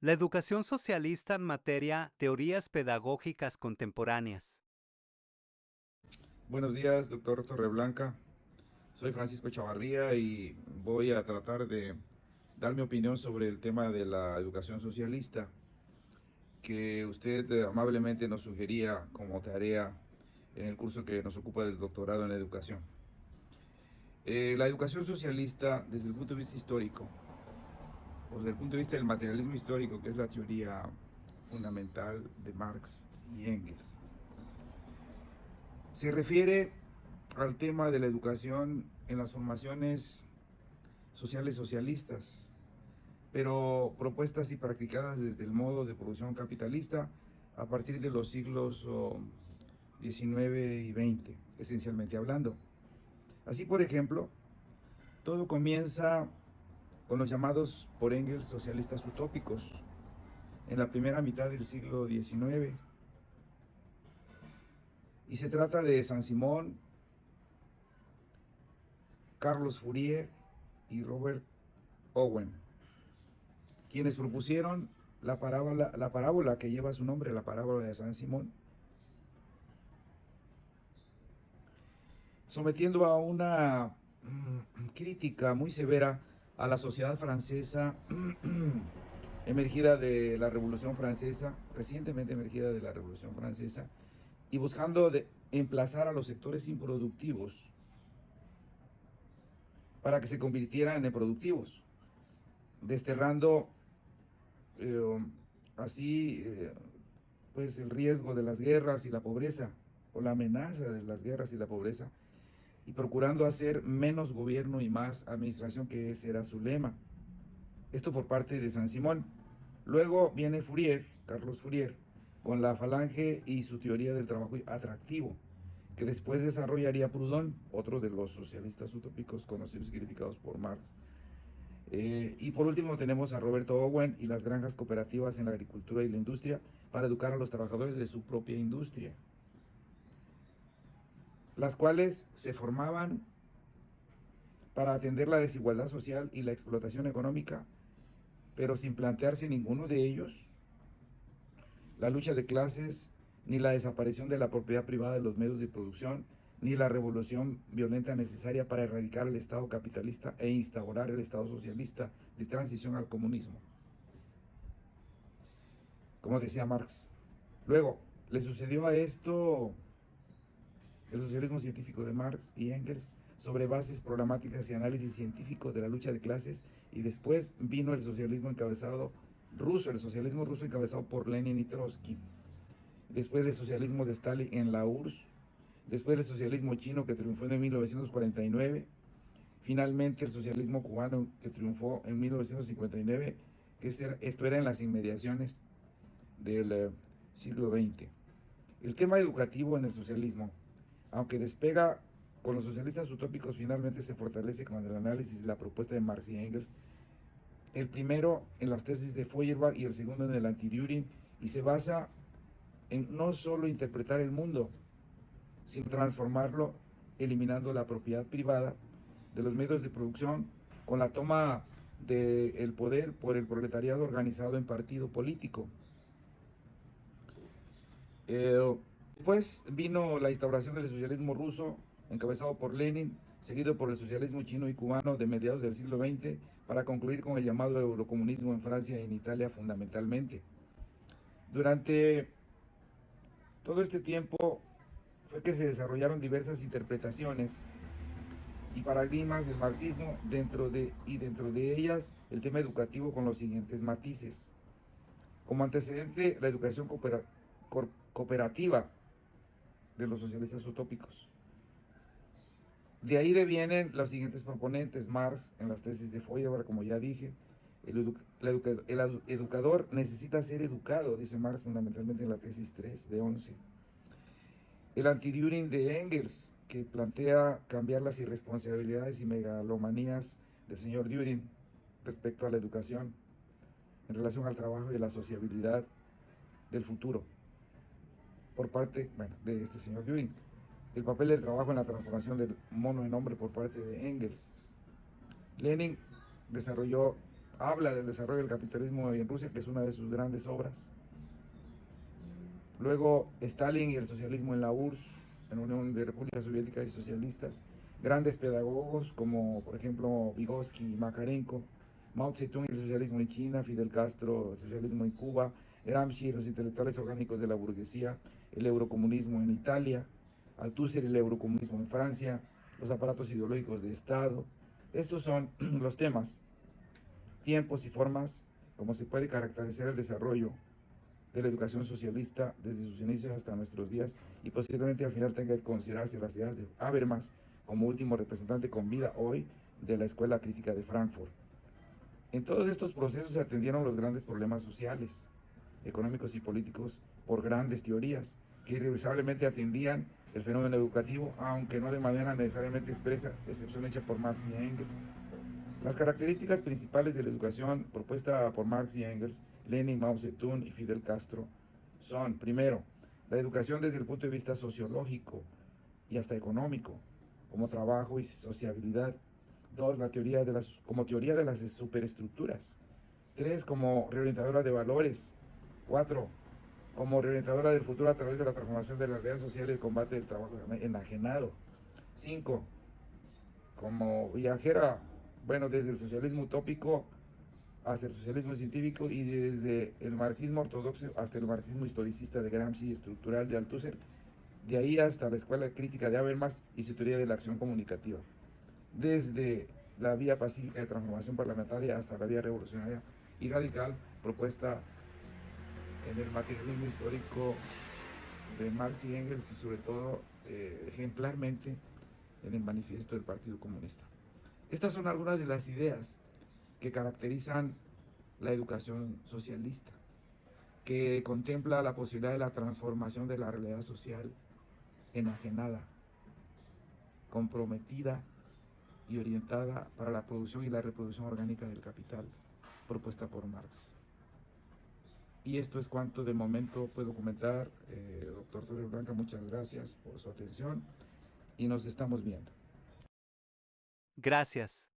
La educación socialista en materia teorías pedagógicas contemporáneas. Buenos días, doctor Torreblanca. Soy Francisco Chavarría y voy a tratar de dar mi opinión sobre el tema de la educación socialista que usted amablemente nos sugería como tarea en el curso que nos ocupa del doctorado en educación. La educación socialista, desde el punto de vista histórico, o desde el punto de vista del materialismo histórico, que es la teoría fundamental de Marx y Engels, se refiere al tema de la educación en las formaciones sociales socialistas, pero propuestas y practicadas desde el modo de producción capitalista a partir de los siglos XIX y XX, esencialmente hablando. Así, por ejemplo, todo comienza con los llamados por Engels socialistas utópicos en la primera mitad del siglo XIX. Y se trata de Saint-Simon, Carlos Fourier y Robert Owen, quienes propusieron la parábola que lleva su nombre, la parábola de Saint-Simon, sometiendo a una crítica muy severa a la sociedad francesa emergida de la Revolución Francesa, recientemente emergida de la Revolución Francesa, y buscando emplazar a los sectores improductivos para que se convirtieran en productivos, desterrando eh, así pues el riesgo de las guerras y la pobreza, o la amenaza de las guerras y la pobreza, y procurando hacer menos gobierno y más administración, que ese era su lema. Esto por parte de Saint-Simon. Luego viene Fourier, Carlos Fourier, con la falange y su teoría del trabajo atractivo, que después desarrollaría Proudhon, otro de los socialistas utópicos conocidos y criticados por Marx. Y por último tenemos a Roberto Owen y las granjas cooperativas en la agricultura y la industria para educar a los trabajadores de su propia industria, las cuales se formaban para atender la desigualdad social y la explotación económica, pero sin plantearse ninguno de ellos la lucha de clases, ni la desaparición de la propiedad privada de los medios de producción, ni la revolución violenta necesaria para erradicar el Estado capitalista e instaurar el Estado socialista de transición al comunismo, como decía Marx. Luego, le sucedió a esto el socialismo científico de Marx y Engels sobre bases programáticas y análisis científico de la lucha de clases, y después vino el socialismo encabezado ruso, el socialismo ruso encabezado por Lenin y Trotsky, después del socialismo de Stalin en la URSS, después del socialismo chino que triunfó en 1949, finalmente el socialismo cubano que triunfó en 1959, que esto era en las inmediaciones del siglo XX. El tema educativo en el socialismo, aunque despega con los socialistas utópicos, finalmente se fortalece con el análisis de la propuesta de Marx y Engels, el primero en las tesis de Feuerbach y el segundo en el anti-Düring, y se basa en no solo interpretar el mundo, sino transformarlo eliminando la propiedad privada de los medios de producción con la toma del poder por el proletariado organizado en partido político. Después vino la instauración del socialismo ruso, encabezado por Lenin, seguido por el socialismo chino y cubano de mediados del siglo XX, para concluir con el llamado eurocomunismo en Francia y en Italia fundamentalmente. Durante todo este tiempo fue que se desarrollaron diversas interpretaciones y paradigmas del marxismo dentro de ellas el tema educativo con los siguientes matices. Como antecedente, la educación cooperativa de los socialistas utópicos. De ahí devienen los siguientes proponentes: Marx en las tesis de Feuerbach, como ya dije. El educador necesita ser educado, dice Marx fundamentalmente en la tesis 3 de 11. El anti-Düring de Engels, que plantea cambiar las irresponsabilidades y megalomanías del señor Düring respecto a la educación en relación al trabajo y la sociabilidad del futuro por parte, bueno, de este señor Düring. El papel del trabajo en la transformación del mono en hombre por parte de Engels. Lenin desarrolló habla del desarrollo del capitalismo en Rusia, que es una de sus grandes obras. Luego, Stalin y el socialismo en la URSS, en la Unión de Repúblicas Soviéticas y Socialistas. Grandes pedagogos como, por ejemplo, Vygotsky y Makarenko. Mao Zedong y el socialismo en China. Fidel Castro, el socialismo en Cuba. Gramsci, los intelectuales orgánicos de la burguesía. El eurocomunismo en Italia. Althusser y el eurocomunismo en Francia. Los aparatos ideológicos de Estado. Estos son los temas, tiempos y formas como se puede caracterizar el desarrollo de la educación socialista desde sus inicios hasta nuestros días, y posiblemente al final tenga que considerarse las ideas de Habermas como último representante con vida hoy de la Escuela Crítica de Frankfurt. En todos estos procesos se atendieron los grandes problemas sociales, económicos y políticos por grandes teorías que irreversiblemente atendían el fenómeno educativo, aunque no de manera necesariamente expresa, excepción hecha por Marx y Engels. Las características principales de la educación propuesta por Marx y Engels, Lenin, Mao Zedong y Fidel Castro son, primero, la educación desde el punto de vista sociológico y hasta económico, como trabajo y sociabilidad. Dos, la teoría de como teoría de las superestructuras. Tres, como reorientadora de valores. Cuatro, como reorientadora del futuro a través de la transformación de la realidad social y el combate del trabajo enajenado. Cinco, como viajera, bueno, desde el socialismo utópico hasta el socialismo científico y desde el marxismo ortodoxo hasta el marxismo historicista de Gramsci y estructural de Althusser, de ahí hasta la escuela crítica de Habermas y su teoría de la acción comunicativa, desde la vía pacífica de transformación parlamentaria hasta la vía revolucionaria y radical propuesta en el materialismo histórico de Marx y Engels y sobre todo ejemplarmente en el manifiesto del Partido Comunista. Estas son algunas de las ideas que caracterizan la educación socialista, que contempla la posibilidad de la transformación de la realidad social enajenada, comprometida y orientada para la producción y la reproducción orgánica del capital, propuesta por Marx. Y esto es cuanto de momento puedo comentar. Doctor Torreblanca, muchas gracias por su atención y nos estamos viendo. Gracias.